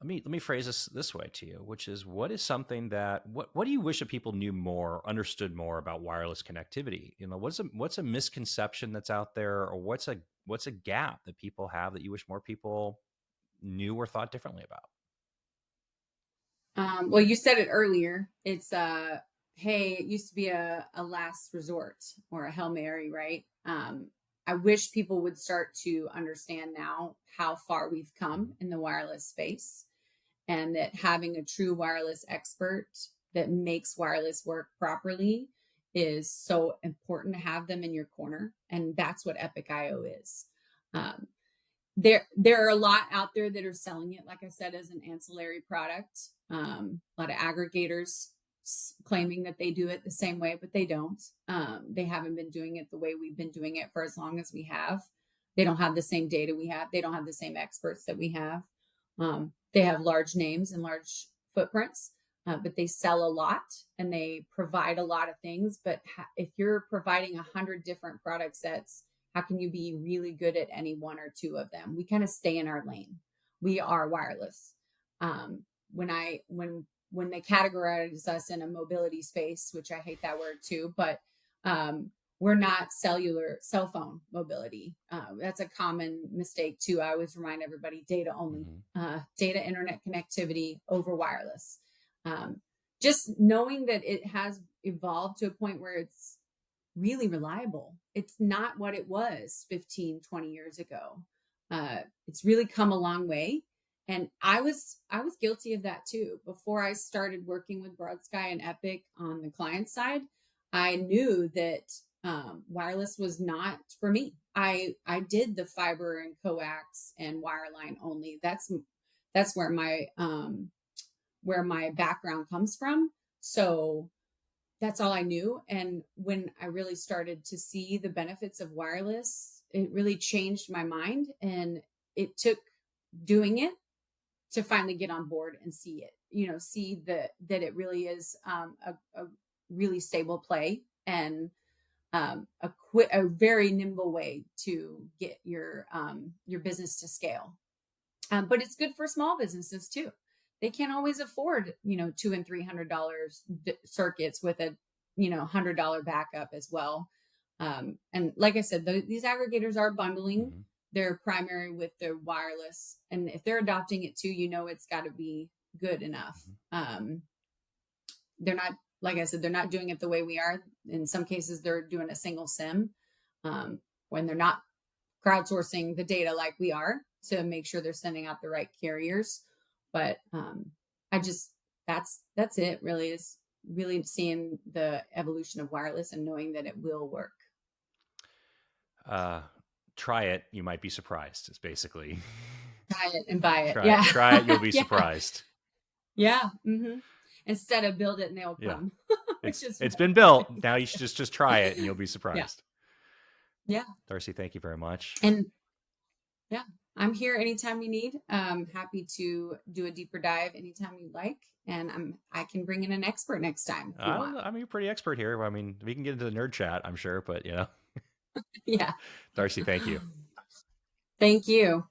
let me phrase this way to you, which is, what is something that what do you wish that people knew more, understood more about wireless connectivity? What's a misconception that's out there, or what's a gap that people have that you wish more people knew or thought differently about? Well, you said it earlier. It's hey, it used to be a last resort or a Hail Mary, right? I wish people would start to understand now how far we've come in the wireless space, and that having a true wireless expert that makes wireless work properly is so important to have them in your corner. And that's what Epic IO is. Um, there are a lot out there that are selling it, like I said, as an ancillary product. A lot of aggregators claiming that they do it the same way, but they don't. They haven't been doing it the way we've been doing it for as long as we have. They don't have the same data we have. They don't have the same experts that we have. They have large names and large footprints, but they sell a lot and they provide a lot of things. But if you're providing 100 different product sets, how can you be really good at any one or two of them? We kind of stay in our lane. We are wireless. When when they categorize us in a mobility space, which I hate that word too, but we're not cell phone mobility. That's a common mistake too. I always remind everybody data only, data internet connectivity over wireless. Just knowing that it has evolved to a point where it's really reliable. It's not what it was 15, 20 years ago. It's really come a long way. And I was guilty of that too. Before I started working with BroadSky and Epic on the client side, I knew that wireless was not for me. I did the fiber and coax and wireline only. That's where my background comes from. So that's all I knew. And when I really started to see the benefits of wireless, it really changed my mind. And it took doing it to finally get on board and see it, see that it really is a really stable play and a very nimble way to get your business to scale. But it's good for small businesses too. They can't always afford, $200 and $300 circuits with a, $100 backup as well. And like I said, these aggregators are bundling their primary with their wireless. And if they're adopting it too, it's got to be good enough. They're not, like I said, they're not doing it the way we are. In some cases, they're doing a single SIM when they're not crowdsourcing the data like we are to make sure they're sending out the right carriers. But that's it really, is really seeing the evolution of wireless and knowing that it will work. Try it. You might be surprised. It's basically try it and buy it. Try it. You'll be surprised. Yeah. Instead of build it and they'll come. It's been built. Now you should just try it and you'll be surprised. Yeah. Darcy, thank you very much. And yeah, I'm here anytime you need. I'm happy to do a deeper dive anytime you like. And I can bring in an expert next time. If you want. I mean, you're pretty expert here. I mean, we can get into the nerd chat, I'm sure, but Yeah. Darcy, thank you. Thank you.